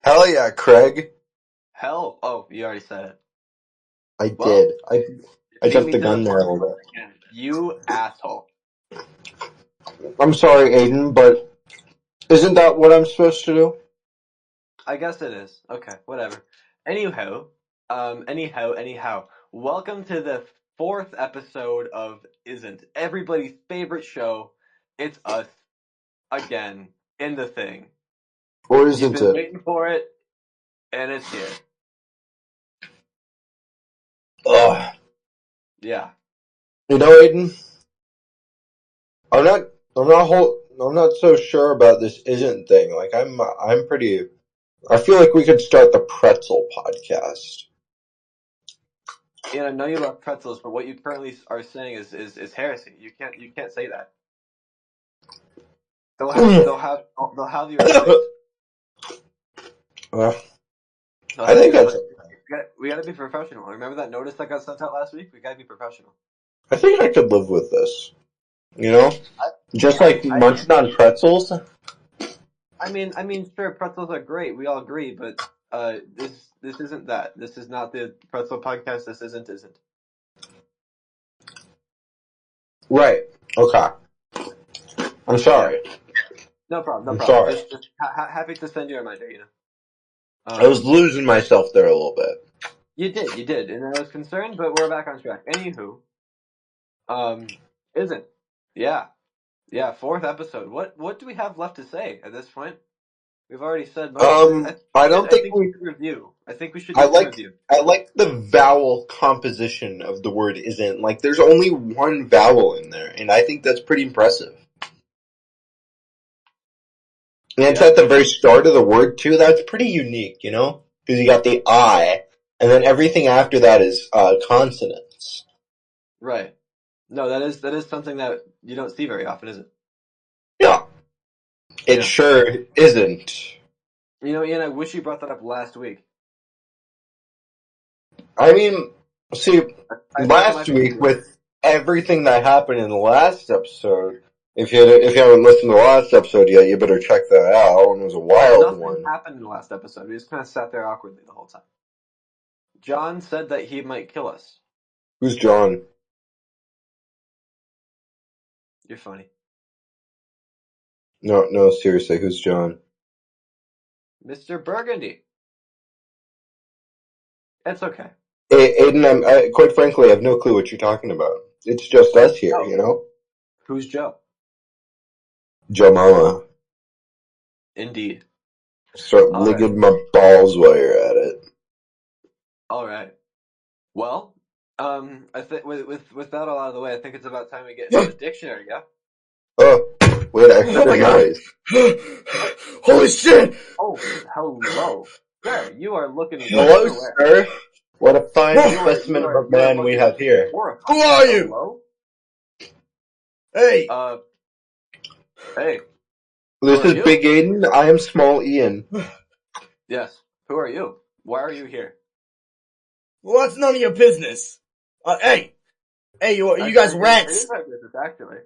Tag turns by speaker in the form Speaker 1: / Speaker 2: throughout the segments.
Speaker 1: Hell yeah, Craig.
Speaker 2: Hell, oh, you already said it.
Speaker 1: I
Speaker 2: Well,
Speaker 1: did. I
Speaker 2: beat
Speaker 1: jumped
Speaker 2: me
Speaker 1: the
Speaker 2: to the
Speaker 1: gun there a
Speaker 2: punch
Speaker 1: little
Speaker 2: once
Speaker 1: bit.
Speaker 2: again. You asshole.
Speaker 1: I'm sorry, Aiden, but isn't that what I'm supposed to do?
Speaker 2: I guess it is. Okay, whatever. Anyhow, anyhow. Welcome to the fourth episode of Isn't, everybody's favorite show. It's us again in the thing.
Speaker 1: Or
Speaker 2: You've
Speaker 1: isn't
Speaker 2: been
Speaker 1: it?
Speaker 2: waiting for it, and it's here.
Speaker 1: Ugh.
Speaker 2: Yeah.
Speaker 1: You know, Aiden, I'm not, I'm not so sure about this isn't thing. Like, I feel like we could start the pretzel podcast.
Speaker 2: And I know you love pretzels, but what you currently are saying is heresy. You can't say that. They'll have your notice.
Speaker 1: Uh,
Speaker 2: They'll
Speaker 1: I
Speaker 2: have
Speaker 1: think
Speaker 2: your
Speaker 1: that's,
Speaker 2: notice. We gotta be professional. Remember that notice that got sent out last week? We gotta be professional.
Speaker 1: I think I could live with this. You know? Just
Speaker 2: I,
Speaker 1: like
Speaker 2: I,
Speaker 1: munching on pretzels.
Speaker 2: I mean, sure, pretzels are great. We all agree, but this isn't that. This is not the pretzel podcast. This isn't.
Speaker 1: Right. Okay. I'm
Speaker 2: Yeah,
Speaker 1: sorry.
Speaker 2: no problem, no
Speaker 1: I'm
Speaker 2: problem.
Speaker 1: sorry.
Speaker 2: Just happy to send you a reminder.
Speaker 1: I was
Speaker 2: Um,
Speaker 1: losing myself there a little bit.
Speaker 2: you did, and I was concerned, but we're back on track. Anywho, isn't. Yeah, yeah. Fourth episode. What do we have left to say at this point? We've already said most of it.
Speaker 1: I don't
Speaker 2: I
Speaker 1: think
Speaker 2: think we
Speaker 1: we.
Speaker 2: should review. I think we should
Speaker 1: I
Speaker 2: do some
Speaker 1: like.
Speaker 2: review.
Speaker 1: I like the vowel composition of the word isn't. Like, there's only one vowel in there, and I think that's pretty impressive. And it's
Speaker 2: Yeah,
Speaker 1: at the very start of the word too. That's pretty unique, you know, because you got the I, and then everything after that is consonants.
Speaker 2: right. No, that is something that you don't see very often, is it?
Speaker 1: Yeah, it
Speaker 2: Yeah.
Speaker 1: sure isn't.
Speaker 2: Ian, I wish you brought that up last week.
Speaker 1: I mean, see,
Speaker 2: I think it
Speaker 1: last
Speaker 2: might be too
Speaker 1: week
Speaker 2: late.
Speaker 1: with everything that happened in the last episode, if you haven't listened to the last episode yet, you better check that out. It was a wild
Speaker 2: Nothing
Speaker 1: one.
Speaker 2: happened in the last episode. We just kind of sat there awkwardly the whole time. John said that he might kill us.
Speaker 1: Who's John?
Speaker 2: You're funny.
Speaker 1: No, no, seriously, who's John?
Speaker 2: Mr. Burgundy. It's okay.
Speaker 1: Aiden, quite frankly, I have no clue what you're talking about. It's just
Speaker 2: Who's
Speaker 1: us here,
Speaker 2: Joe?
Speaker 1: you know?
Speaker 2: Who's Joe?
Speaker 1: Joe Mama.
Speaker 2: Indeed.
Speaker 1: Start
Speaker 2: All right.
Speaker 1: licking my balls while you're at it.
Speaker 2: All right. Well, I think with that all out of the way, I think it's about time we get into the dictionary. Yeah.
Speaker 1: Oh, wait, I
Speaker 3: Oh
Speaker 1: heard a
Speaker 3: my god!
Speaker 1: noise.
Speaker 2: What?
Speaker 3: Holy shit!
Speaker 2: Oh, hello, sir. You are looking way
Speaker 1: Hello,
Speaker 2: unaware.
Speaker 1: sir. What a fine
Speaker 3: Whoa.
Speaker 1: specimen of a
Speaker 2: You are
Speaker 1: man we
Speaker 2: looking
Speaker 1: have here.
Speaker 2: horrified.
Speaker 3: Who are you?
Speaker 2: Hello.
Speaker 3: Hey!
Speaker 2: Uh, hey, who
Speaker 1: This
Speaker 2: are
Speaker 1: is
Speaker 2: you?
Speaker 1: Big Aiden. I am Small Ian.
Speaker 2: Yes. Who are you? Why are you here?
Speaker 3: Well, that's none of your business. Hey! Hey, you guys
Speaker 2: It is
Speaker 3: rats!
Speaker 2: my business, actually.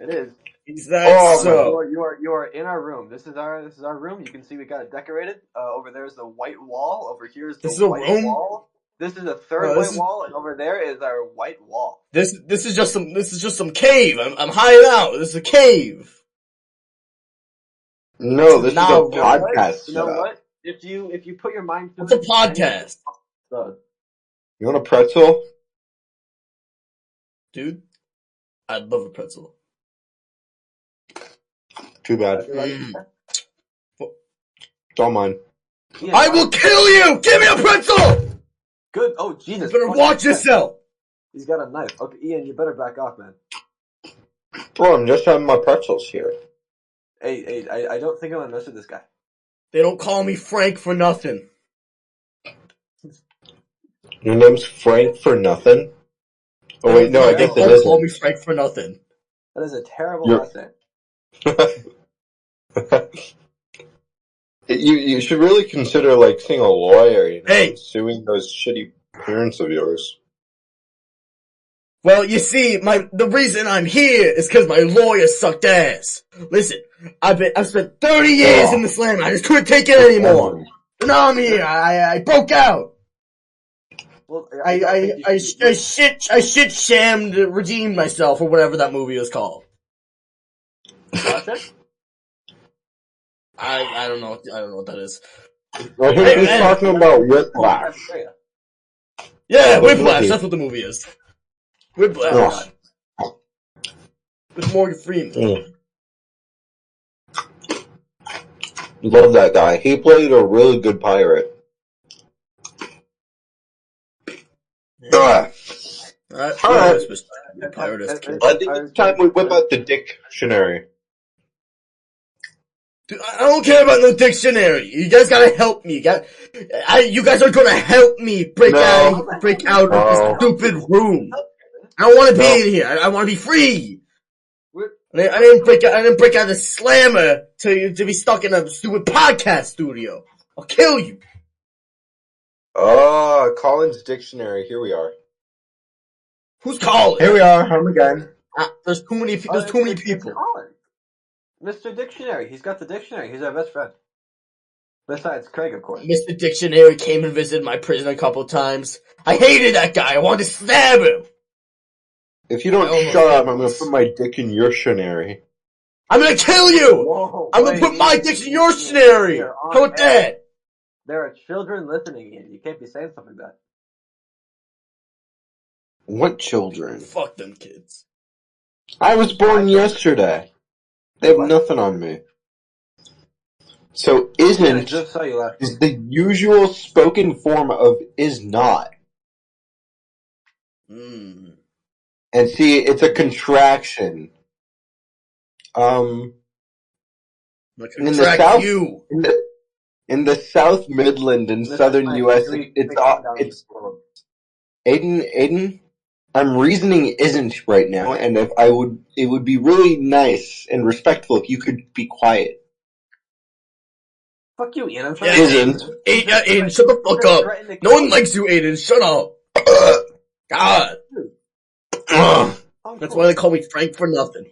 Speaker 2: It is.
Speaker 3: Is that
Speaker 1: Oh my.
Speaker 3: so?
Speaker 2: You are in our room. This is our room. You can see we got it decorated. Over there is the white wall. Over here is the
Speaker 3: This is a
Speaker 2: white
Speaker 3: room?
Speaker 2: wall. This is the third
Speaker 3: No,
Speaker 2: white wall, and over there is our white wall.
Speaker 3: this is just some cave. I'm hiding out. This is a cave.
Speaker 1: No,
Speaker 3: This is
Speaker 1: this is
Speaker 3: not
Speaker 1: a
Speaker 3: a
Speaker 2: You know
Speaker 3: room.
Speaker 2: what?
Speaker 1: podcast
Speaker 2: You know
Speaker 1: setup.
Speaker 2: what? If you put your mind to
Speaker 3: What's a
Speaker 2: it,
Speaker 3: podcast?
Speaker 2: does.
Speaker 1: You want a pretzel?
Speaker 3: Dude, I'd love a pretzel.
Speaker 1: Too bad.
Speaker 2: That'd be like,
Speaker 1: It's all mine.
Speaker 2: Ian,
Speaker 3: I will kill you! Give me a pretzel!
Speaker 2: Good. Oh
Speaker 3: You
Speaker 2: Jesus!
Speaker 3: better
Speaker 2: Fuck,
Speaker 3: watch yourself!
Speaker 2: He's got a knife. Okay, Ian, you better back off, man.
Speaker 1: Bro, I'm just having my pretzels here.
Speaker 2: Hey, I don't think I'm gonna mess with this guy.
Speaker 3: They don't call me Frank for nothing.
Speaker 1: Your name's Frank for nothing? Oh wait, no, I
Speaker 3: They
Speaker 1: guess it
Speaker 3: don't call me
Speaker 1: isn't.
Speaker 3: Frank for nothing.
Speaker 2: That is a terrible
Speaker 1: You're...
Speaker 2: last name.
Speaker 1: you should really consider like seeing a lawyer, you know,
Speaker 3: Hey!
Speaker 1: and suing those shitty parents of yours.
Speaker 3: Well, you see, the reason I'm here is because my lawyer sucked ass. Listen, I've spent 30 years in the slam. I just couldn't take it anymore. So now I'm here. I broke out.
Speaker 2: Well, I don't think you
Speaker 3: I
Speaker 2: should-
Speaker 3: shit shammed, redeemed myself, or whatever that movie was called.
Speaker 2: Shawshank?
Speaker 3: I don't know what that is.
Speaker 1: I think
Speaker 3: Hey,
Speaker 1: he's
Speaker 3: man.
Speaker 1: talking about Whiplash.
Speaker 3: Yeah,
Speaker 1: What
Speaker 3: Whiplash.
Speaker 1: movie?
Speaker 3: That's what the movie is. Whiplash
Speaker 1: Oh.
Speaker 3: with Morgan Freeman.
Speaker 1: Love that guy. He played a really good pirate.
Speaker 3: Yeah.
Speaker 1: Alright.
Speaker 3: Pirate is kid.
Speaker 1: I think it's time we whip out the dictionary.
Speaker 3: Dude, I don't care about no dictionary. You guys gotta help me. You guys are gonna help me break out of this stupid room. I don't want to be in here. I want to be free. I didn't break out of the slammer to be stuck in a stupid podcast studio. I'll kill you.
Speaker 1: Oh, Collins Dictionary. Here we are.
Speaker 3: Who's calling?
Speaker 1: Here we are. Home again.
Speaker 3: There's too many people.
Speaker 2: It's Colin. Mr. Dictionary. He's got the dictionary. He's our best friend. Besides Craig, of course.
Speaker 3: Mr. Dictionary came and visited my prison a couple times. I hated that guy. I wanted to stab him.
Speaker 1: If you don't shut up, I'm gonna put my dick in your dictionary.
Speaker 3: I'm gonna kill you.
Speaker 2: Whoa,
Speaker 3: I'm gonna put my dick in your dictionary. How about that?
Speaker 2: There are children listening in. You can't be saying something like that.
Speaker 1: What children?
Speaker 3: Fuck them kids.
Speaker 1: I was born yesterday. They have nothing on me. So isn't
Speaker 2: just saw you last
Speaker 1: is the usual spoken form of is not.
Speaker 3: Mm.
Speaker 1: And see, it's a contraction.
Speaker 3: I'm gonna contract you.
Speaker 1: In the South Midland and Southern U.S., it's Aiden. I'm reasoning isn't right now, and it would be really nice and respectful if you could be quiet.
Speaker 2: Fuck you, Ian. I'm trying
Speaker 1: Isn't.
Speaker 3: Aiden, shut the fuck up. No one likes you, Aiden. Shut up. God. That's why they call me Frank for nothing.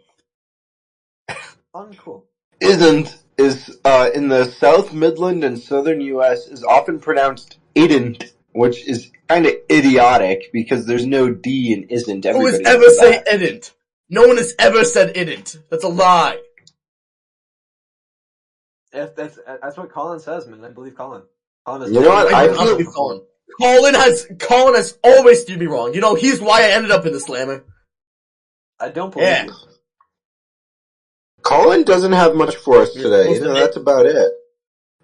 Speaker 2: Uncool.
Speaker 1: Isn't is in the South Midland and Southern U.S. is often pronounced idn't, which is kind of idiotic because there's no D in isn't.
Speaker 3: Who has ever said idn't? No one has ever said idn't. That's a lie.
Speaker 2: If that's what Colin says, man. I believe Colin.
Speaker 1: You know what? I feel
Speaker 3: Colin. Colin has always steered me wrong. You know, he's why I ended up in the slammer.
Speaker 2: I don't believe you.
Speaker 1: Colin doesn't have much for us today. You know, that's about it.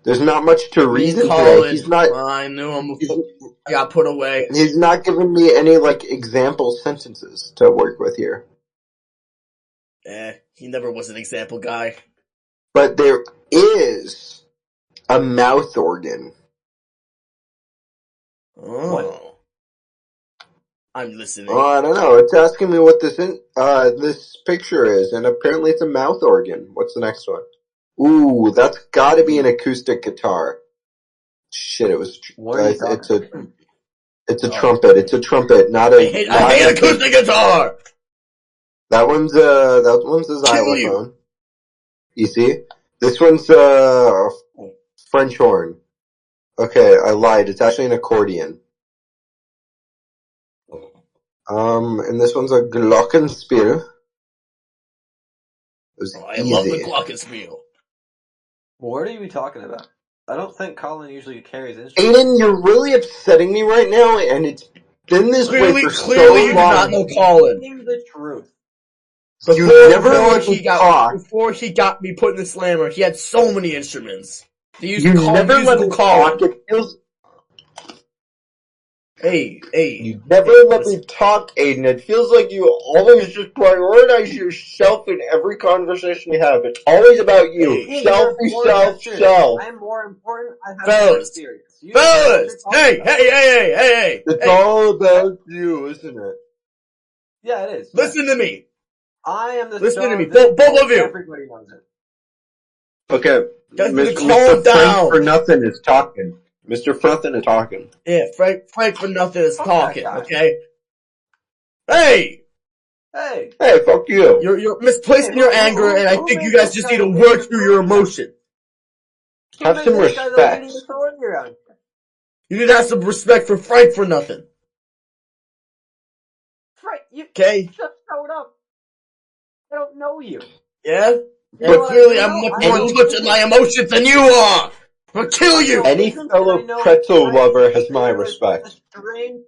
Speaker 1: There's not much to reason today. He's not.
Speaker 3: I knew him. I got put away.
Speaker 1: He's not giving me any example sentences to work with here.
Speaker 3: He never was an example guy.
Speaker 1: But there is a mouth organ.
Speaker 3: Oh. What? I'm listening.
Speaker 1: Oh, I don't know. It's asking me what this picture is, and apparently it's a mouth organ. What's the next one? Ooh, that's got to be an acoustic guitar. Shit, it was. It's a trumpet. It's a trumpet, not a.
Speaker 3: I hate acoustic guitar.
Speaker 1: That one's a xylophone. You see, this one's a French horn. Okay, I lied. It's actually an accordion. And this one's a glockenspiel.
Speaker 3: I love the glockenspiel.
Speaker 2: What are you talking about? I don't think Colin usually carries instruments.
Speaker 1: Aiden, you're really upsetting me right now, and it's been this way for so long.
Speaker 3: Clearly, you do not know Colin.
Speaker 2: The truth.
Speaker 3: Before he got me put in the slammer, he had so many instruments.
Speaker 1: You never let me talk. It feels.
Speaker 3: Hey.
Speaker 1: You never let me talk, Aiden. It feels like you always just prioritize yourself in every conversation you have. It's always about you.
Speaker 2: Hey,
Speaker 1: self.
Speaker 2: I'm more important. I have
Speaker 3: more
Speaker 2: experience.
Speaker 3: Fellas! Hey!
Speaker 1: It's all about you, isn't it?
Speaker 2: Yeah, it is.
Speaker 3: Listen to me.
Speaker 2: I am the
Speaker 3: Listen
Speaker 2: star
Speaker 3: to me.
Speaker 2: of this
Speaker 3: Both of you.
Speaker 2: Everybody knows it.
Speaker 1: Okay.
Speaker 3: Mr.
Speaker 1: Frank for nothing is talking. Mr. Frothin is talking.
Speaker 3: Yeah, Frank for nothing is talking, okay? Hey!
Speaker 2: Hey!
Speaker 1: Hey, fuck you.
Speaker 3: You're misplacing your anger, and I think you guys just need to work through your emotion.
Speaker 1: Have some respect.
Speaker 3: You need to have some respect for Frank for nothing.
Speaker 2: Frank, you
Speaker 3: Okay?
Speaker 2: just showed up. I don't know you.
Speaker 3: Yeah?
Speaker 2: You
Speaker 3: But
Speaker 2: know what I
Speaker 3: clearly
Speaker 2: do
Speaker 3: I'm
Speaker 2: know?
Speaker 3: much
Speaker 2: I
Speaker 3: more
Speaker 2: know
Speaker 3: in touch with my emotions than you are! I'll kill you!
Speaker 1: Any fellow pretzel lover has my respect.
Speaker 2: A strange,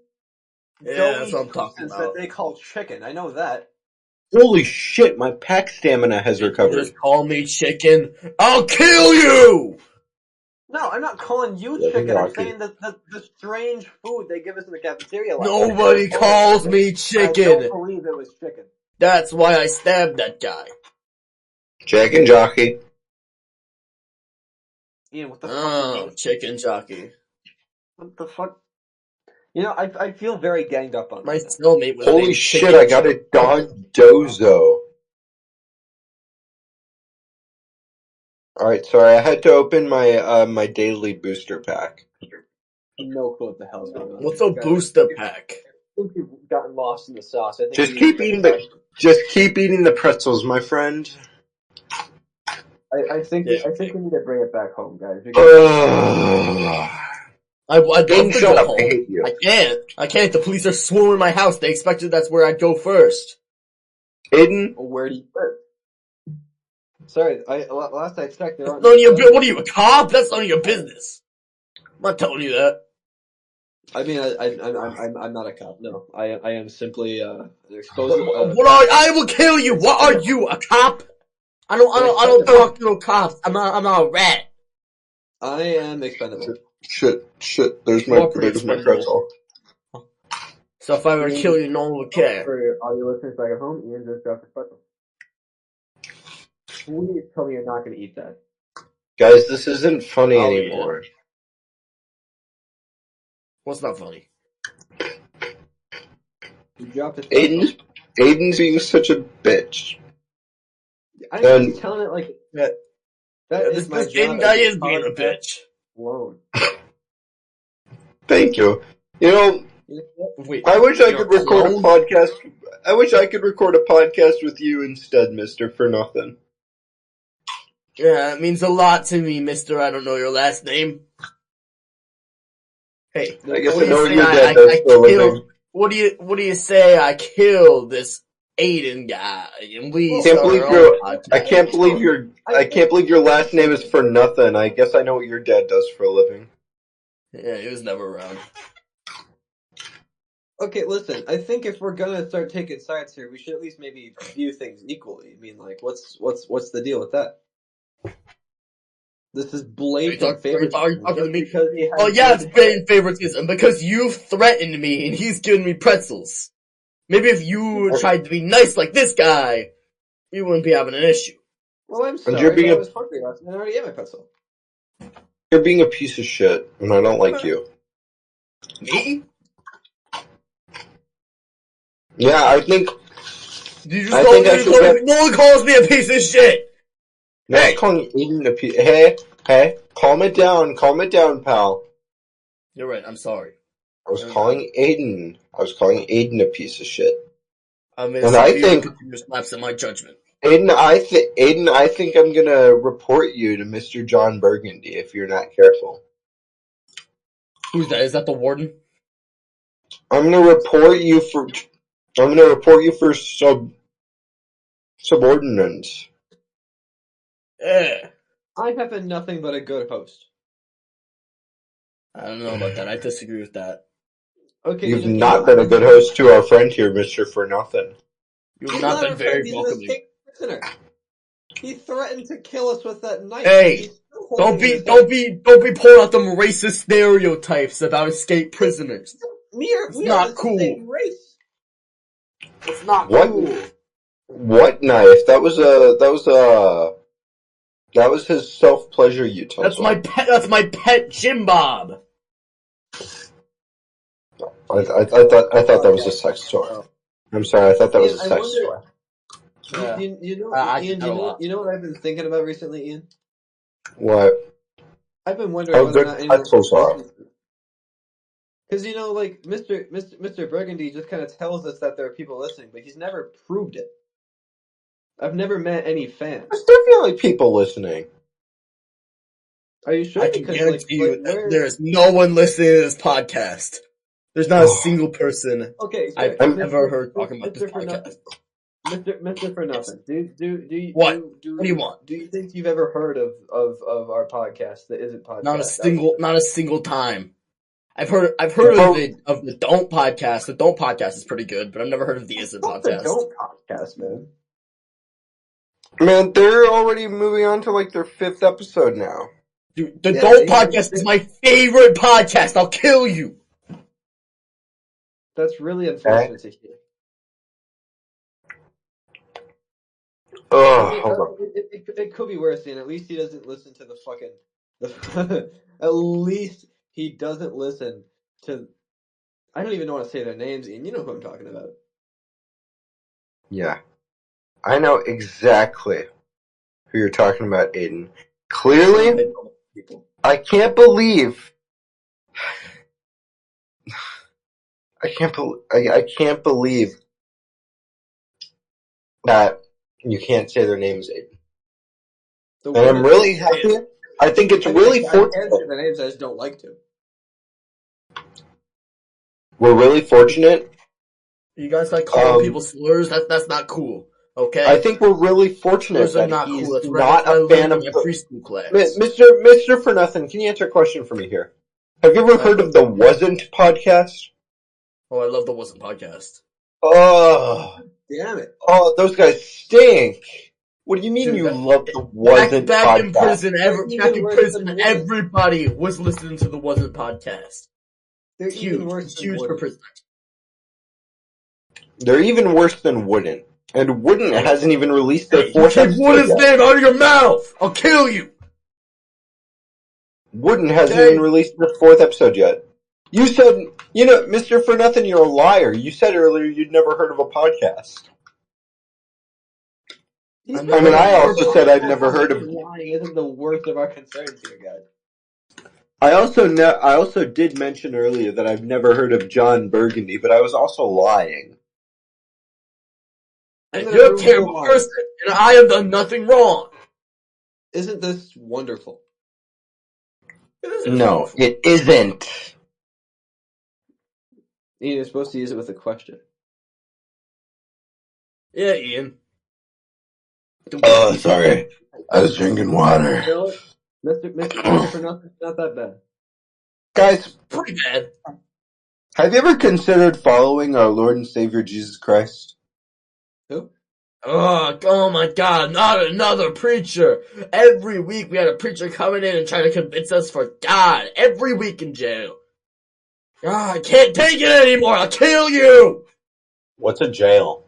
Speaker 3: Yeah, that's
Speaker 2: doughy
Speaker 3: what I'm talking
Speaker 2: substance that
Speaker 3: about.
Speaker 2: they call chicken. I know that.
Speaker 1: Holy shit, my pack stamina has
Speaker 3: You
Speaker 1: recovered.
Speaker 3: just call me chicken. I'll kill you!
Speaker 2: No, I'm not calling you
Speaker 1: Yeah,
Speaker 2: chicken. I'm
Speaker 1: Rocky.
Speaker 2: saying that the strange food they give us in the cafeteria last night.
Speaker 3: Nobody calls me
Speaker 2: I
Speaker 3: chicken.
Speaker 2: don't believe it was chicken.
Speaker 3: That's why I stabbed that guy.
Speaker 1: Jack and Jockey.
Speaker 2: Ian, what the fuck?
Speaker 3: Oh, chicken jockey.
Speaker 2: What the fuck? You know, I feel very ganged up on
Speaker 3: My
Speaker 2: right now.
Speaker 3: cellmate was
Speaker 1: Holy
Speaker 3: named
Speaker 1: shit,
Speaker 3: Chicken
Speaker 1: I got a dog Dozo. Alright, sorry, I had to open my my daily booster pack.
Speaker 2: No clue what the hell's going on.
Speaker 3: What's a booster pack?
Speaker 2: I think you've gotten lost in the sauce. I think
Speaker 1: Just
Speaker 2: you
Speaker 1: keep eating the pretzels, my friend.
Speaker 2: I think
Speaker 3: Yeah.
Speaker 2: I think we need to bring it back home, guys.
Speaker 3: I'd love
Speaker 1: Aiden,
Speaker 3: to
Speaker 1: shut
Speaker 3: go
Speaker 1: up, I
Speaker 3: home.
Speaker 1: hate you.
Speaker 3: I can't. The police are swarming my house. They expected that's where I'd go first.
Speaker 1: Aiden,
Speaker 2: Where do you live? Sorry, last I checked, there aren't.
Speaker 3: None of your what are you, a cop? That's none of your business. I'm not telling you that.
Speaker 2: I mean, I'm not a cop. No, I am simply an exposed.
Speaker 3: I will kill you. What are you, a cop? I don't talk to no cops. I'm not a rat.
Speaker 2: I am expendable.
Speaker 1: shit, there's
Speaker 3: You are pretty expendable.
Speaker 1: pretzel.
Speaker 3: So if I were to kill you, no one would care.
Speaker 2: For all your listeners back at home, Ian just dropped a pretzel. Please tell me you're not going to eat that.
Speaker 1: Guys, this isn't funny
Speaker 3: I'll eat
Speaker 1: anymore.
Speaker 3: What's not funny?
Speaker 2: You dropped a pretzel.
Speaker 1: Aiden's being such a bitch.
Speaker 2: I'm
Speaker 1: And
Speaker 2: just telling it like
Speaker 3: Yeah,
Speaker 2: that is
Speaker 3: this
Speaker 2: my
Speaker 3: Aiden
Speaker 2: job
Speaker 3: guy
Speaker 2: as
Speaker 3: is being a
Speaker 2: podcast
Speaker 3: bitch.
Speaker 2: alone.
Speaker 1: thank you. You know,
Speaker 2: You know what?
Speaker 3: Wait,
Speaker 1: I wish I
Speaker 3: you're a
Speaker 1: could record a
Speaker 3: clone?
Speaker 1: podcast. I wish I could record a podcast with you instead, Mister, for nothing.
Speaker 3: Yeah, it means a lot to me, Mister. I don't know your last name. Hey,
Speaker 1: I guess
Speaker 3: what
Speaker 1: I
Speaker 3: do
Speaker 1: know
Speaker 3: you
Speaker 1: what
Speaker 3: say
Speaker 1: your dad does for a living.
Speaker 3: What do you say I kill this Aiden guy and we
Speaker 1: Can't
Speaker 3: start
Speaker 1: believe
Speaker 3: our own podcast?
Speaker 1: I can't believe your last name is for nothing. I guess I know what your dad does for a living.
Speaker 3: Yeah, he was never around.
Speaker 2: Okay, listen. I think if we're gonna start taking sides here, we should at least maybe view things equally. I mean, like, what's the deal with that? This is blatant favoritism.
Speaker 3: Are you talking to me?
Speaker 2: Because he has
Speaker 3: Oh yeah, it's blatant favoritism because you threatened me and he's giving me pretzels. Maybe if you tried to be nice like this guy, you wouldn't be having an issue.
Speaker 2: Well, I'm
Speaker 1: And
Speaker 2: sorry,
Speaker 1: you're being
Speaker 2: but I
Speaker 1: a
Speaker 2: was hungry last night. I already ate my pretzel.
Speaker 1: you're being a piece of shit, and I don't like you.
Speaker 3: Me?
Speaker 1: Yeah, I think.
Speaker 3: Did you
Speaker 1: I
Speaker 3: just
Speaker 1: think
Speaker 3: call
Speaker 1: I
Speaker 3: me?
Speaker 1: should get.
Speaker 3: No one calls me a piece of shit.
Speaker 1: I was
Speaker 3: Hey,
Speaker 1: calling Aiden a piece. Hey, calm it down, pal.
Speaker 3: you're right. I'm sorry.
Speaker 1: I was calling Aiden a piece of shit.
Speaker 3: I'm
Speaker 1: And I think
Speaker 3: you just lapse in my judgment.
Speaker 1: Aiden, I think I'm gonna report you to Mr. John Burgundy if you're not careful.
Speaker 3: Who's that? Is that the warden?
Speaker 1: I'm gonna report you for subordinance.
Speaker 3: Yeah.
Speaker 2: I have been nothing but a good host.
Speaker 3: I don't know about that. I disagree with that.
Speaker 2: Okay,
Speaker 1: You've not been a good host to our friend here, Mr. For Nothing.
Speaker 3: You've not been very welcoming.
Speaker 2: He's an escaped prisoner. He threatened to kill us with that knife.
Speaker 3: Hey, don't be pulling out them racist stereotypes about escaped prisoners.
Speaker 2: We are
Speaker 3: not
Speaker 2: the
Speaker 3: cool.
Speaker 2: same race.
Speaker 3: It's not
Speaker 1: What?
Speaker 3: cool.
Speaker 1: What knife? That was his self-pleasure utensil.
Speaker 3: That's my pet Jim Bob.
Speaker 1: I thought that was a sex toy. I'm sorry, I thought that was a sex toy.
Speaker 3: Yeah.
Speaker 2: You know,
Speaker 3: I
Speaker 2: Ian,
Speaker 3: get that a lot.
Speaker 2: you know what I've been thinking about recently, Ian?
Speaker 1: What?
Speaker 2: I've been wondering
Speaker 1: How
Speaker 2: whether or
Speaker 1: good
Speaker 2: not anyone
Speaker 1: pretzels are.
Speaker 2: Because like Mr. Burgundy just kind of tells us that there are people listening, but he's never proved it. I've never met any fans.
Speaker 1: There's definitely people listening.
Speaker 2: Are you sure?
Speaker 3: I can
Speaker 2: Because
Speaker 3: guarantee you that
Speaker 2: where?
Speaker 3: there is no one listening to this podcast. There's not a single person
Speaker 2: Okay,
Speaker 3: I've
Speaker 2: Mr.
Speaker 3: ever heard talking about this
Speaker 2: Mr. For
Speaker 3: podcast.
Speaker 2: Nothing. Mr. For Nothing.
Speaker 3: What? What do you want?
Speaker 2: Do you think you've ever heard of our podcast that isn't podcast?
Speaker 3: Not a single time. I've heard of the Don't podcast. The Don't podcast is pretty good, but I've never heard of the Isn't podcast.
Speaker 2: The Don't podcast, man.
Speaker 1: Man, they're already moving on to like their 5th episode now.
Speaker 3: Dude, the Don't podcast is my favorite podcast. I'll kill you.
Speaker 2: That's really unfortunate to hear.
Speaker 1: Hold on.
Speaker 2: It could be worse, and at least he doesn't listen to the fucking. At least he doesn't listen to. I don't even know how to say their names, Ian. You know who I'm talking about.
Speaker 1: Yeah. I know exactly who you're talking about, Aiden. Clearly, I can't believe. I can't believe that you can't say their names, Aiden. And I'm really happy. I think it's really fortunate.
Speaker 2: I can't say their names, I just don't like to.
Speaker 1: We're really fortunate.
Speaker 3: You guys like calling people slurs? That's not cool. Okay.
Speaker 1: I think we're really fortunate that
Speaker 3: not
Speaker 1: he's
Speaker 3: cool.
Speaker 1: not a fan of
Speaker 3: preschool class.
Speaker 1: Mr. For Nothing, can you answer a question for me here? Have you ever heard of the Wasn't podcast?
Speaker 3: Oh, I love the Wasn't podcast.
Speaker 1: Oh,
Speaker 2: damn it!
Speaker 1: Oh, those guys stink. What do you mean you love the Wasn't podcast?
Speaker 3: Back in prison, everybody was listening to the Wasn't podcast.
Speaker 2: They're even worse than
Speaker 3: huge for prison.
Speaker 1: They're even worse than Wooden. And Wooden hasn't even released their 4th episode.
Speaker 3: Take Wooden's name out of your mouth! I'll kill you!
Speaker 1: Wooden hasn't even released their 4th episode yet. You said, Mr. For Nothing, you're a liar. You said earlier you'd never heard of a podcast. I also said I'd never heard of.
Speaker 2: Lying isn't the worst of our concerns here, guys.
Speaker 1: I also did mention earlier that I've never heard of John Burgundy, but I was also lying.
Speaker 3: And you're a terrible person, and I have done nothing wrong.
Speaker 2: Isn't this wonderful?
Speaker 1: No, it isn't.
Speaker 2: Ian, you're supposed to use it with a question.
Speaker 3: Yeah, Ian.
Speaker 1: Oh, sorry. I was drinking water.
Speaker 2: Mr. For Nothing, not that bad.
Speaker 1: Guys,
Speaker 3: pretty bad.
Speaker 1: Have you ever considered following our Lord and Savior Jesus Christ?
Speaker 2: Who?
Speaker 3: Oh my God, not another preacher. Every week we had a preacher coming in and trying to convince us for God. Every week in jail. I can't take it anymore. I'll kill you.
Speaker 1: What's a jail?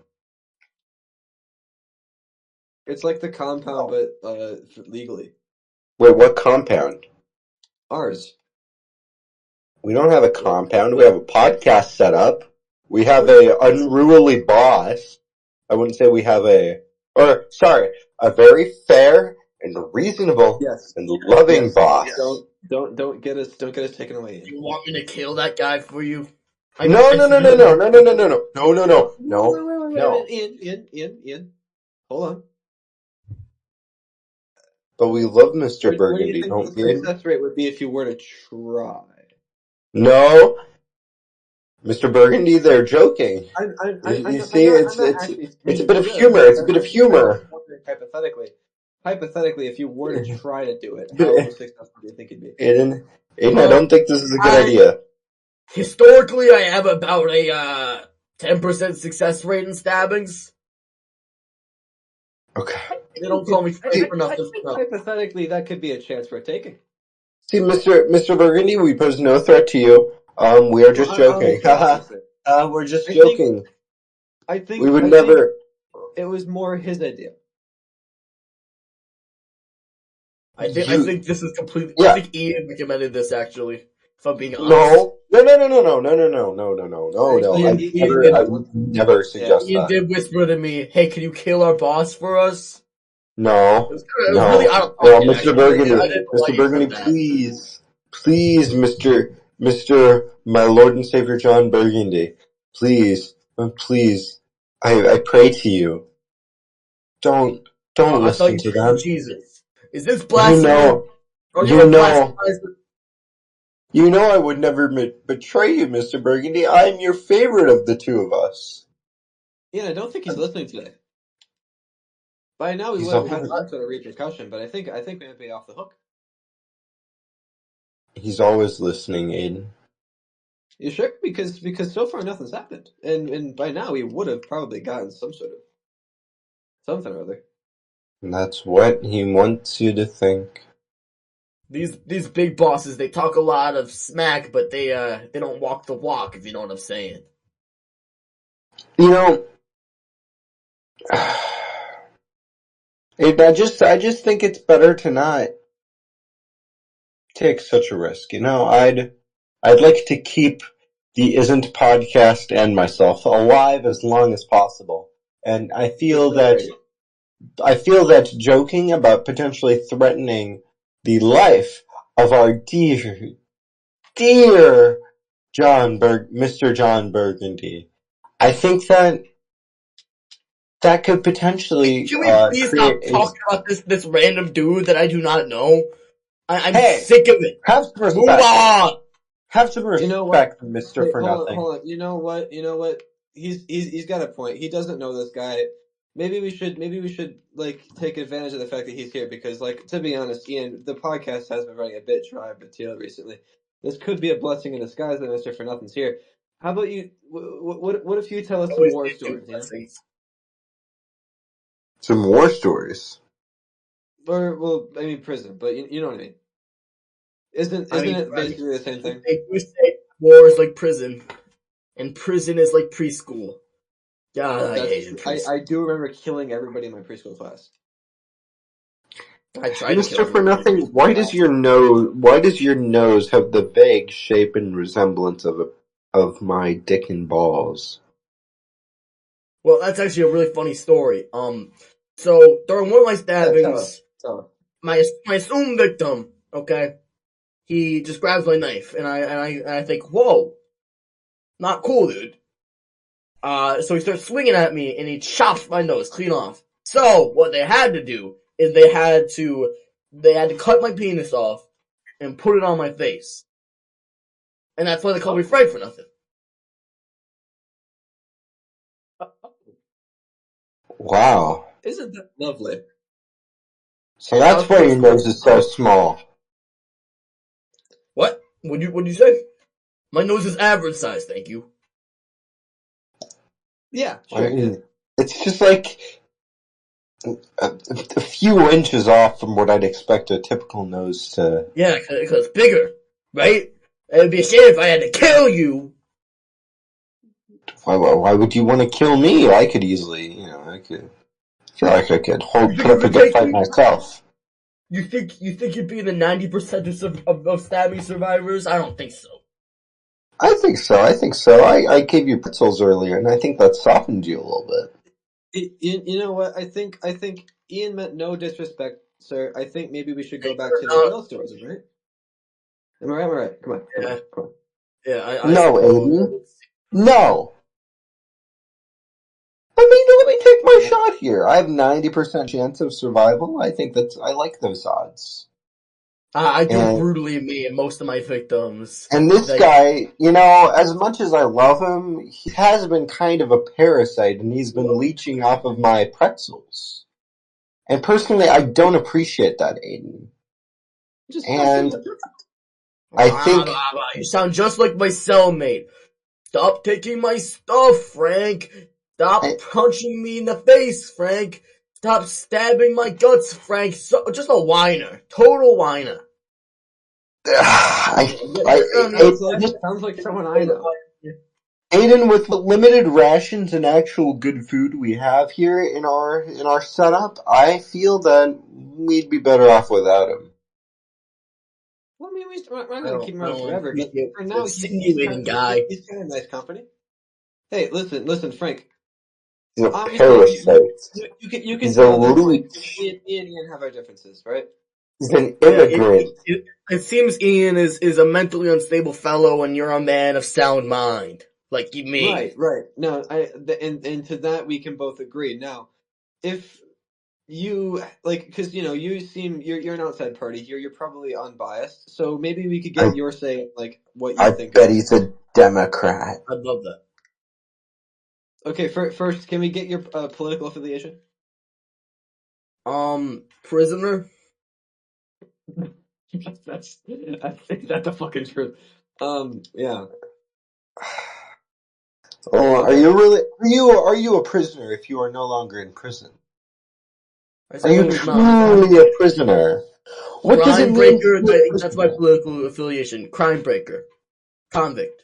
Speaker 2: It's like the compound, but legally.
Speaker 1: Wait, what compound?
Speaker 2: Ours.
Speaker 1: We don't have a compound. We have a podcast set up. We have a unruly boss. I wouldn't say we have a very fair and reasonable and loving boss.
Speaker 2: Don't get us taken away.
Speaker 3: You want me to kill that guy for you?
Speaker 1: No.
Speaker 2: Ian. Hold on.
Speaker 1: But we love Mr. Burgundy, don't we?
Speaker 2: What do you think the success rate would be if you were to try?
Speaker 1: No. Mr. Burgundy, they're joking. You see, it's a bit of humor. It's a bit of humor.
Speaker 2: Hypothetically, if you were to try to do it, how successful do you think it'd be?
Speaker 1: Aiden, I don't think this is a good idea.
Speaker 3: Historically, I have about a 10% success rate in stabbings.
Speaker 1: Okay.
Speaker 3: They don't call me for nothing.
Speaker 2: Hypothetically, that could be a chance for a taking.
Speaker 1: See, Mr. Burgundy, we pose no threat to you. We are just joking. We're just joking.
Speaker 2: I think
Speaker 1: we would never.
Speaker 2: It was more his idea.
Speaker 3: I think this is completely. Yeah. I think Ian recommended this actually. If I'm being honest.
Speaker 1: No. I would never suggest that.
Speaker 3: Ian did whisper to me, "Hey, can you kill our boss for us?"
Speaker 1: No. Really
Speaker 3: Mr.
Speaker 1: Burgundy, please, Mr. my Lord and Savior John Burgundy, please, I pray to you, don't
Speaker 3: I thought
Speaker 1: listen
Speaker 3: you
Speaker 1: to
Speaker 3: prayed to
Speaker 1: them.
Speaker 3: Jesus. Is this
Speaker 1: You
Speaker 3: blasphemy?
Speaker 1: know,
Speaker 3: Are you
Speaker 1: you
Speaker 3: gonna
Speaker 1: know,
Speaker 3: blasphemize?
Speaker 1: you know I would never betray you, Mr. Burgundy. I'm your favorite of the two of us.
Speaker 2: Ian, I don't think he's listening today. By now, we
Speaker 1: He's
Speaker 2: would have had
Speaker 1: always,
Speaker 2: some sort of repercussion, but I think we might be off the hook.
Speaker 1: he's always listening, Aiden.
Speaker 2: You sure? Because so far nothing's happened, and by now we would have probably gotten some sort of something or other.
Speaker 1: And that's what he wants you to think.
Speaker 3: These big bosses, they talk a lot of smack, but they don't walk the walk, if you know what I'm saying.
Speaker 1: You know, I just think it's better to not take such a risk. You know, I'd like to keep the Isn't podcast and myself alive as long as possible. And I feel that joking about potentially threatening the life of our dear Mr. John Burgundy, I think that could potentially
Speaker 3: Can we please stop
Speaker 1: create a.
Speaker 3: talking about this random dude that I do not know? I'm
Speaker 1: Hey,
Speaker 3: sick of it.
Speaker 1: have some
Speaker 3: Move
Speaker 1: respect.
Speaker 3: on.
Speaker 1: Have some
Speaker 2: You know what?
Speaker 1: respect, Mister
Speaker 2: Wait,
Speaker 1: for Nothing.
Speaker 2: hold on. You know what? He's got a point. He doesn't know this guy. Maybe we should like take advantage of the fact that he's here because, like, to be honest, Ian, the podcast has been running a bit dry but tail recently. This could be a blessing in disguise that Mister For Nothing's here. How about you? What if you tell us some
Speaker 3: Always
Speaker 2: war
Speaker 3: give two
Speaker 2: stories? You know,
Speaker 3: blessings.
Speaker 1: Some war stories.
Speaker 2: or well, I mean prison, but you know what I mean. Isn't it basically the same thing?
Speaker 3: They do say war is like prison, and prison is like preschool. God, I hated preschool.
Speaker 2: I do remember killing everybody in my preschool class.
Speaker 3: I tried to
Speaker 1: Mister
Speaker 3: kill
Speaker 1: For
Speaker 3: everybody.
Speaker 1: Nothing, why does your nose have the vague shape and resemblance of my dick and balls?
Speaker 3: Well, that's actually a really funny story. So during one of my stabbings,
Speaker 2: Tell us.
Speaker 3: my assumed victim, okay, he just grabs my knife, and I think, whoa, not cool, dude. So he starts swinging at me, and he chops my nose clean off. So what they had to do is they had to cut my penis off and put it on my face, and that's why they call me Frank For Nothing.
Speaker 1: Wow.
Speaker 2: Isn't that lovely?
Speaker 1: So that's why your nose is so small.
Speaker 3: What? What'd you say? My nose is average size, thank you.
Speaker 2: Yeah, sure.
Speaker 1: I mean, it's just like a few inches off from what I'd expect a typical nose to.
Speaker 3: Yeah, because it's bigger, right? It'd be a shame if I had to kill you.
Speaker 1: Why would you want to kill me? I could easily, I feel like I could put up a good fight myself.
Speaker 3: You think you'd be in the 90% of stabbing survivors? I don't think so.
Speaker 1: I think so. I gave you pretzels earlier, and I think that softened you a little bit.
Speaker 2: You know what? I think Ian meant no disrespect, sir. I think maybe we should go back to the jail stories, right? Am I right? Come on.
Speaker 3: Yeah,
Speaker 1: No, Aiden. No. Let me take my shot here. I have 90% chance of survival. I think I like those odds.
Speaker 3: I do brutally me and most of my victims.
Speaker 1: And this guy, as much as I love him, he has been kind of a parasite, and he's been leeching off of my pretzels. And personally, I don't appreciate that, Aiden. And I think
Speaker 3: you sound just like my cellmate. Stop taking my stuff, Frank. Stop punching me in the face, Frank. Stop stabbing my guts, Frank. Just a whiner. Total whiner.
Speaker 2: Sounds like someone I know.
Speaker 1: Aiden, with the limited rations and actual good food we have here in our setup, I feel that we'd be better off without him.
Speaker 2: Well, I mean, we're not going to keep him around forever, but for now, he's kind of nice company. Hey, listen, Frank.
Speaker 1: He's a parasite.
Speaker 2: You can tell that Ian and Ian have our differences, right?
Speaker 1: He's an
Speaker 3: Yeah,
Speaker 1: immigrant.
Speaker 3: it seems Ian is a mentally unstable fellow, and you're a man of sound mind, like me.
Speaker 2: Right. No, and to that we can both agree. Now, if you like, because you seem you're an outside party here. You're probably unbiased, so maybe we could
Speaker 1: I,
Speaker 2: get your say, like what you
Speaker 1: I
Speaker 2: think
Speaker 1: bet
Speaker 2: about.
Speaker 1: he's a Democrat.
Speaker 3: I'd love that.
Speaker 2: Okay, first, can we get your political affiliation?
Speaker 3: Prisoner.
Speaker 2: I think that's the fucking truth. Yeah.
Speaker 1: Oh,
Speaker 2: Okay.
Speaker 1: are you a prisoner if you are no longer in prison?
Speaker 3: I
Speaker 1: Are you
Speaker 3: suppose not.
Speaker 1: truly a prisoner? What does it
Speaker 3: Crime
Speaker 1: mean to
Speaker 3: breaker.
Speaker 1: be a
Speaker 3: That's my
Speaker 1: prisoner?
Speaker 3: political affiliation. Crime breaker. Convict.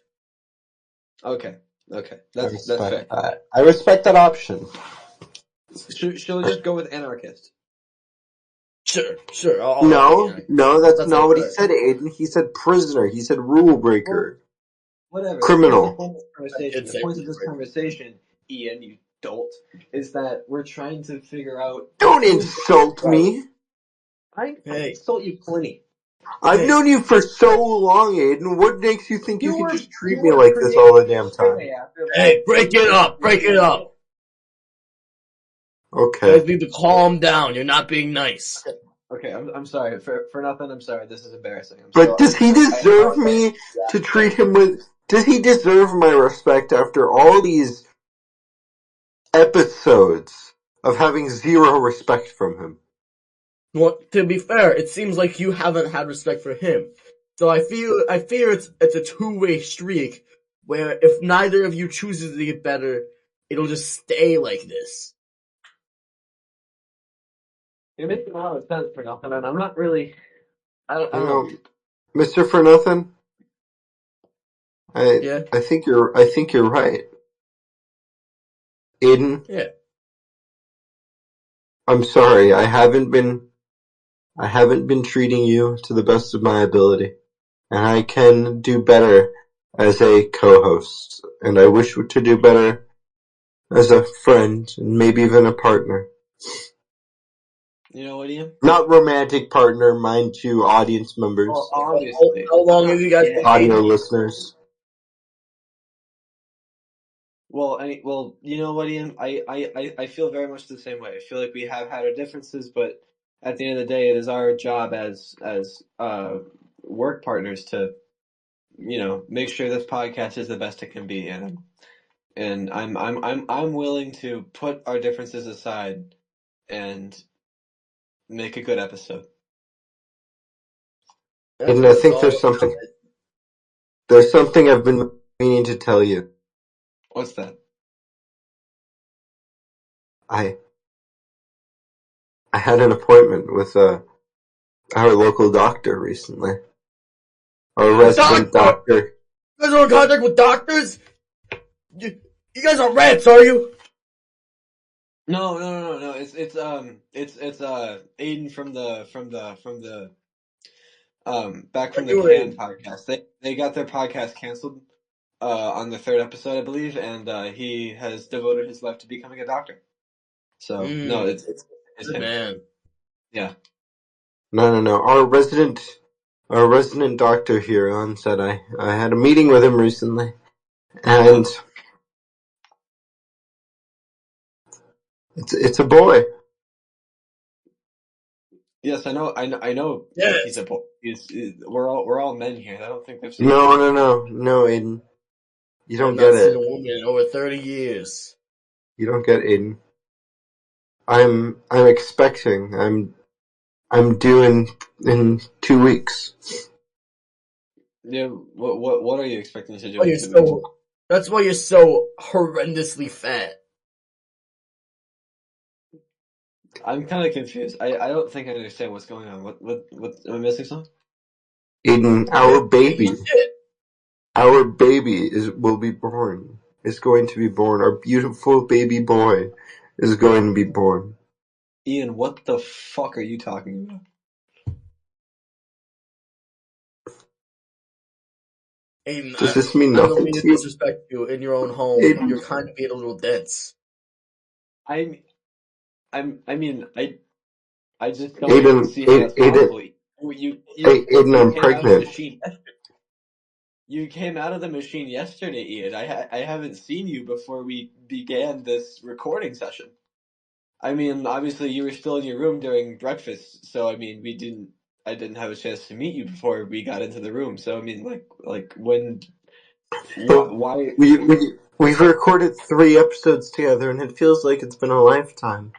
Speaker 2: Okay.
Speaker 1: I
Speaker 2: That's fair.
Speaker 1: respect that. I respect that option.
Speaker 2: Shall we just go with anarchist?
Speaker 3: Sure. I'll take
Speaker 1: No,
Speaker 3: it.
Speaker 1: no, that's
Speaker 3: That's a
Speaker 1: not what he said, Aiden. He said prisoner. He said rule
Speaker 2: Well,
Speaker 1: breaker.
Speaker 2: whatever. Here's the
Speaker 1: Criminal.
Speaker 2: point of this
Speaker 3: I
Speaker 2: conversation.
Speaker 3: did
Speaker 2: The
Speaker 3: say
Speaker 2: point of
Speaker 3: rule
Speaker 2: this
Speaker 3: breaker.
Speaker 2: conversation, Ian, you dolt, is that we're trying to figure out
Speaker 1: Don't
Speaker 2: who's
Speaker 1: insult
Speaker 2: right.
Speaker 1: me.
Speaker 2: I
Speaker 3: Hey,
Speaker 2: insult you plenty.
Speaker 1: I've
Speaker 3: hey.
Speaker 1: known you for so long, Aiden. What makes you think you
Speaker 2: You
Speaker 1: can
Speaker 2: were
Speaker 1: just
Speaker 2: you
Speaker 1: treat me
Speaker 2: were
Speaker 1: like this all the
Speaker 2: created
Speaker 1: damn time?
Speaker 2: yesterday after
Speaker 3: Hey,
Speaker 2: like
Speaker 3: break it up. Break it up. You
Speaker 1: Okay.
Speaker 3: guys need to calm down. You're not being nice.
Speaker 2: Okay, I'm sorry for nothing. I'm sorry. This is embarrassing.
Speaker 1: But does he
Speaker 2: I
Speaker 1: deserve
Speaker 2: apologize.
Speaker 1: me to treat him with... Does he deserve my respect after all these episodes of having zero respect from him?
Speaker 3: Well, to be fair, it seems like you haven't had respect for him. So I fear it's a two-way streak where if neither of you chooses to get better, it'll just stay like this.
Speaker 2: You're making a lot of sense for nothing, and I'm not really. I
Speaker 1: You
Speaker 2: don't know.
Speaker 1: know, Mr. For Nothing,
Speaker 3: Yeah?
Speaker 1: I think you're right. Aiden,
Speaker 3: Yeah.
Speaker 1: I'm sorry. I haven't been treating you to the best of my ability. And I can do better as a co-host. And I wish to do better as a friend and maybe even a partner.
Speaker 2: You know what, Ian?
Speaker 1: Not romantic partner, mind you, audience members,
Speaker 2: Obviously,
Speaker 3: How
Speaker 2: I'm
Speaker 3: long have
Speaker 2: not
Speaker 3: you guys been
Speaker 2: gay.
Speaker 1: audio
Speaker 3: dating?
Speaker 1: listeners.
Speaker 2: Well, you know what, Ian? I feel very much the same way. I feel like we have had our differences, but at the end of the day, it is our job as work partners to make sure this podcast is the best it can be, and I'm willing to put our differences aside and make a good episode.
Speaker 1: And I
Speaker 3: That's
Speaker 1: think
Speaker 3: all.
Speaker 1: there's something I've been meaning to tell you.
Speaker 2: What's that?
Speaker 1: I had an appointment with our local doctor recently. Our resident
Speaker 3: Doctor!
Speaker 1: doctor.
Speaker 3: You guys are in contact with doctors? You guys are rats, are you?
Speaker 2: No. It's Aiden from the back from the Can
Speaker 3: Anyway.
Speaker 2: podcast. They got their podcast canceled on the third episode, I believe, and he has devoted his life to becoming a doctor. So no, it's
Speaker 3: Good
Speaker 2: him.
Speaker 3: man.
Speaker 2: Yeah.
Speaker 1: No. Our resident doctor here on said I had a meeting with him recently, and it's a boy.
Speaker 2: Yes, I know that he's
Speaker 3: Yes.
Speaker 2: a boy. We're all men here. I don't think they've seen a
Speaker 1: No,
Speaker 2: woman.
Speaker 1: Aiden. You
Speaker 3: I have
Speaker 1: don't
Speaker 3: not
Speaker 1: get
Speaker 3: seen
Speaker 1: it.
Speaker 3: a woman in over 30 years.
Speaker 1: You don't get Aiden. I'm expecting. I'm due in 2 weeks.
Speaker 2: Yeah. What are you expecting to do
Speaker 3: Oh,
Speaker 2: in
Speaker 3: you're
Speaker 2: 2 weeks?
Speaker 3: that's why you're so horrendously fat.
Speaker 2: I'm kind of confused. I don't think I understand what's going on. What am I missing something?
Speaker 1: Aiden, our baby will be born. Is going to be born. Our beautiful baby boy is going to be born.
Speaker 2: Ian, what the fuck are you talking about?
Speaker 3: And
Speaker 1: Does this mean
Speaker 3: I don't
Speaker 1: nothing
Speaker 3: mean to
Speaker 1: to you?
Speaker 3: disrespect you in your own home, but
Speaker 1: Aiden,
Speaker 3: you're kind of being a little dense.
Speaker 2: I mean, I I just don't see how that's possible.
Speaker 1: Aiden,
Speaker 2: You
Speaker 1: I'm
Speaker 2: came out of the
Speaker 1: pregnant.
Speaker 2: machine. You came out of the machine yesterday, Ian. I haven't seen you before we began this recording session. I mean, obviously you were still in your room during breakfast, so I mean, I didn't have a chance to meet you before we got into the room. So I mean, like when,
Speaker 1: But
Speaker 2: why?
Speaker 1: we've recorded 3 episodes together, and it feels like it's been a lifetime.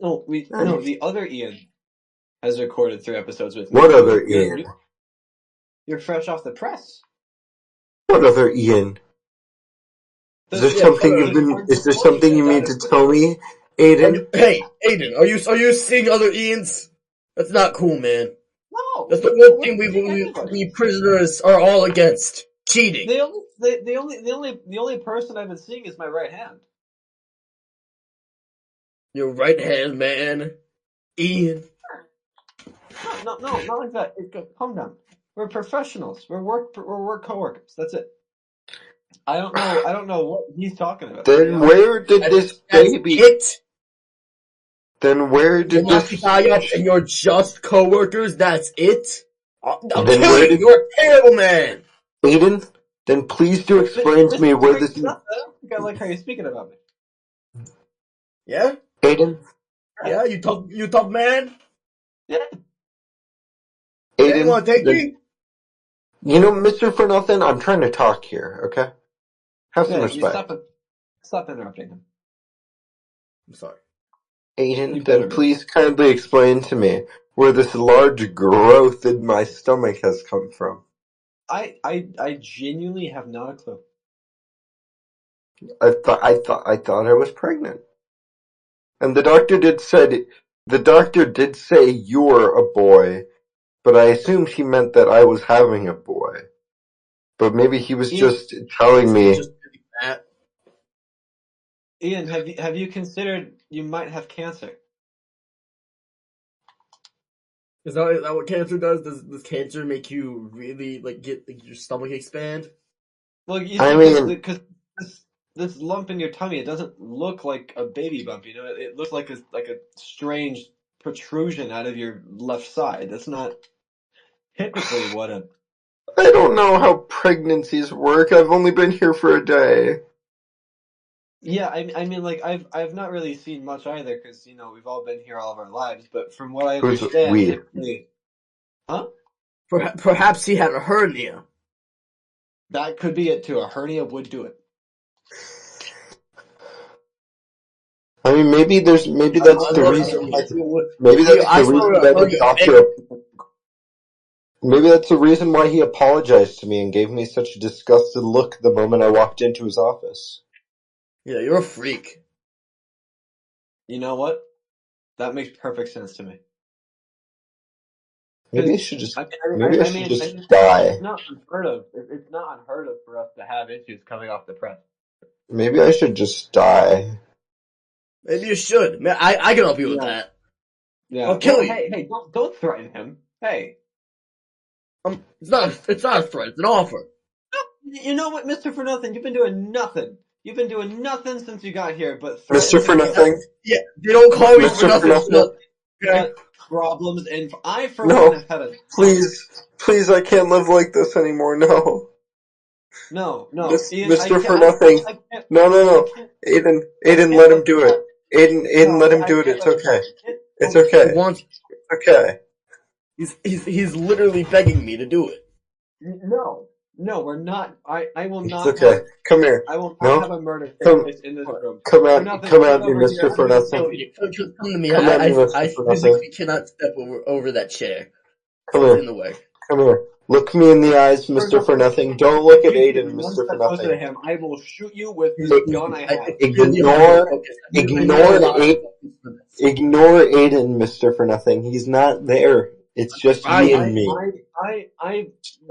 Speaker 2: No, the other Ian has recorded 3 episodes with me.
Speaker 1: What other Ian?
Speaker 2: You're fresh off the press.
Speaker 1: What other Ian? Is there something you mean to tell me, Aiden?
Speaker 3: Hey, Aiden, are you seeing other Ians? That's not cool, man.
Speaker 2: No,
Speaker 3: That's the one thing we prisoners are all against. Cheating.
Speaker 2: The only person I've been seeing is my right hand.
Speaker 3: Your right hand man, Ian.
Speaker 2: No, not like that. Calm down. We're professionals. We're work coworkers. That's it. I don't know what he's talking about.
Speaker 1: Then where did this baby? Then where did this?
Speaker 3: And you're just coworkers. That's it. I'll
Speaker 1: Then
Speaker 3: kill you. You're a terrible man.
Speaker 1: Aiden, then please do explain to me where this.
Speaker 2: I don't think I like how you're speaking about me.
Speaker 3: Yeah.
Speaker 1: Aiden.
Speaker 3: Yeah, you tough man.
Speaker 2: Yeah.
Speaker 1: Aiden,
Speaker 3: you want to take me?
Speaker 1: You know, Mr. For Nothing, I'm trying to talk here, okay? Have some respect.
Speaker 2: Stop interrupting him.
Speaker 3: I'm sorry.
Speaker 1: Aiden, then please kindly explain to me where this large growth in my stomach has come from.
Speaker 2: I genuinely have not a clue.
Speaker 1: I thought I was pregnant. And the doctor did say you're a boy, but I assumed he meant that I was having a boy. But maybe he was just telling me.
Speaker 2: Ian, have you considered you might have cancer?
Speaker 3: Is that what cancer does? Does cancer make you really get your stomach expand?
Speaker 2: Well, because this lump in your tummy, it doesn't look like a baby bump. You know, it looks like a strange protrusion out of your left side. That's not typically what a.
Speaker 1: I don't know how pregnancies work. I've only been here for a day.
Speaker 2: Yeah, I mean, like I've not really seen much either, because we've all been here all of our lives. But from what I understand, typically, huh?
Speaker 3: Perhaps he had a hernia.
Speaker 2: That could be it too. A hernia would do it.
Speaker 1: I mean, maybe that's the reason. Maybe that's the reason that the doctor. Maybe that's the reason why he apologized to me and gave me such a disgusted look the moment I walked into his office.
Speaker 3: Yeah, you're a freak.
Speaker 2: You know what? That makes perfect sense to me.
Speaker 1: Maybe I should just.
Speaker 2: die. It's not unheard of. It's not unheard of for us to have issues coming off the press.
Speaker 1: Maybe I should just die.
Speaker 3: Maybe you should. Man, I can help you with that.
Speaker 2: Yeah.
Speaker 3: I'll kill you.
Speaker 2: Hey, don't threaten him. Hey.
Speaker 3: It's not a threat. It's an offer.
Speaker 2: You know what, Mr. For Nothing? You've been doing nothing. You've been doing nothing since you got here, but
Speaker 1: Mr. For Nothing.
Speaker 3: Yeah, they don't call me for nothing.
Speaker 2: But problems, and I for one have had a.
Speaker 1: Please, I can't live like this anymore. No.
Speaker 2: No,
Speaker 1: Ian, Mr. For Nothing. No. Aiden, let him do it. Aiden, let him do it. It's okay. It's okay. Okay.
Speaker 3: He's literally begging me to do it.
Speaker 2: No, we're not. I will not.
Speaker 1: It's okay. Come here.
Speaker 2: I will not have a murder case in this room.
Speaker 1: Come at me, Mr. For Nothing.
Speaker 3: Come to me. I physically cannot step over that chair.
Speaker 1: Come here.
Speaker 3: In the way.
Speaker 1: Come here. Look me in the eyes, Mr. For Nothing. Don't look at Aiden, Mr. For Nothing.
Speaker 2: To him, I will shoot you with this gun I have.
Speaker 1: Ignore Aiden, Mr. For Nothing. He's not there. It's just you and me.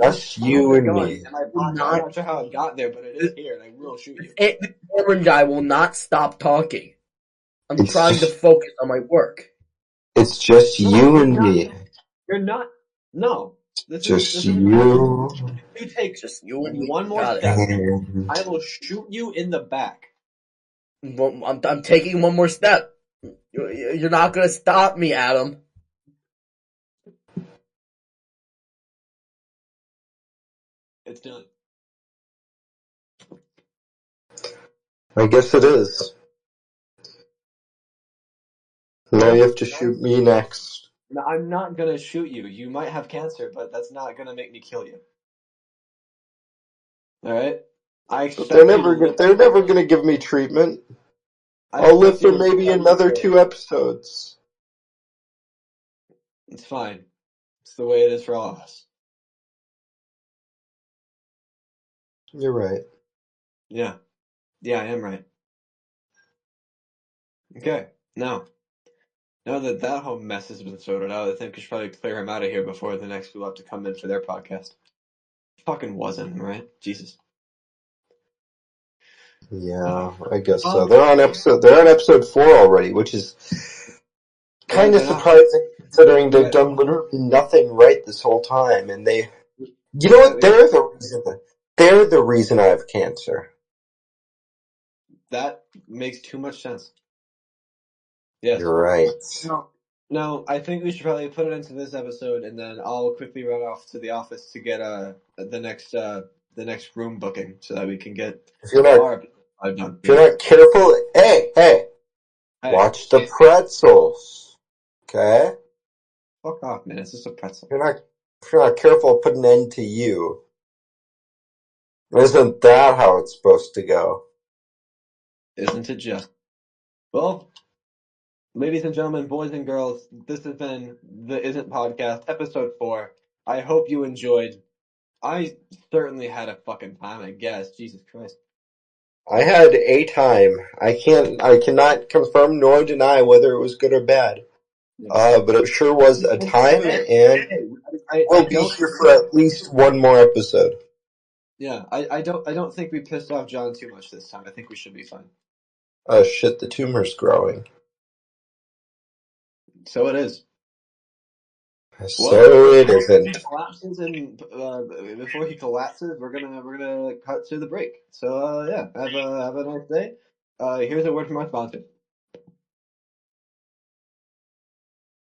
Speaker 1: Just you and me.
Speaker 2: I'm not sure how it got there, but it is here, and I will shoot you.
Speaker 3: The Cameron guy will not stop talking. I'm trying to focus on my work.
Speaker 1: It's just you and me.
Speaker 2: You're not. No.
Speaker 1: This is you.
Speaker 2: You take
Speaker 3: you and
Speaker 2: one more step. I will shoot you in the back.
Speaker 3: Well, I'm taking one more step. You're not gonna stop me, Adam.
Speaker 2: It's done.
Speaker 1: I guess it is. Now
Speaker 2: Yeah.
Speaker 1: you have to shoot me next.
Speaker 2: No, I'm not gonna shoot you. You might have cancer, but that's not gonna make me kill you. All right. I
Speaker 1: But they're
Speaker 2: expect you to
Speaker 1: never
Speaker 2: live.
Speaker 1: they're never gonna give me treatment.
Speaker 2: I
Speaker 1: I'll live
Speaker 2: expect you
Speaker 1: for
Speaker 2: to live
Speaker 1: maybe
Speaker 2: that life
Speaker 1: another
Speaker 2: forever.
Speaker 1: 2 episodes.
Speaker 2: It's fine. It's the way it is for all of us.
Speaker 1: You're right.
Speaker 2: Yeah. Yeah, I am right. Okay. Now that that whole mess has been sorted out, I think we should probably clear him out of here before the next people have to come in for their podcast. Fucking wasn't, right? Jesus.
Speaker 1: Yeah, I guess so.
Speaker 2: Well,
Speaker 1: They're on episode 4 already, which is kind of
Speaker 2: they're not.
Speaker 1: surprising considering they've
Speaker 2: Yeah,
Speaker 1: done literally nothing right this whole time. And you know what?
Speaker 2: yeah,
Speaker 1: They're the reason I have cancer.
Speaker 2: that makes too much sense. Yes.
Speaker 1: You're right.
Speaker 2: No, I think we should probably put it into this episode, and then I'll quickly run off to the office to get the next room booking so that we can get
Speaker 1: If you're not,
Speaker 2: our episode done.
Speaker 1: if you're not careful, hey,
Speaker 2: Hey,
Speaker 1: watch the pretzels. Okay?
Speaker 2: fuck off, man! It's just a pretzel.
Speaker 1: If you're not careful, I'll put an end to you. Isn't that how it's supposed to go?
Speaker 2: Isn't it just? Well, ladies and gentlemen, boys and girls, this has been the Isn't Podcast, episode 4. I hope you enjoyed. I certainly had a fucking time, I guess. Jesus Christ.
Speaker 1: I had a time. I cannot confirm nor deny whether it was good or bad. But it sure was a time, and
Speaker 2: I
Speaker 1: we'll be
Speaker 2: don't.
Speaker 1: here for at least one more episode.
Speaker 2: Yeah, I don't think we pissed off John too much this time. I think we should be fine.
Speaker 1: Oh shit, the tumor's growing.
Speaker 2: So it is.
Speaker 1: So it isn't.
Speaker 2: He collapses, and before he collapses, we're gonna cut to the break. So yeah, have a nice day. Here's a word from our sponsor.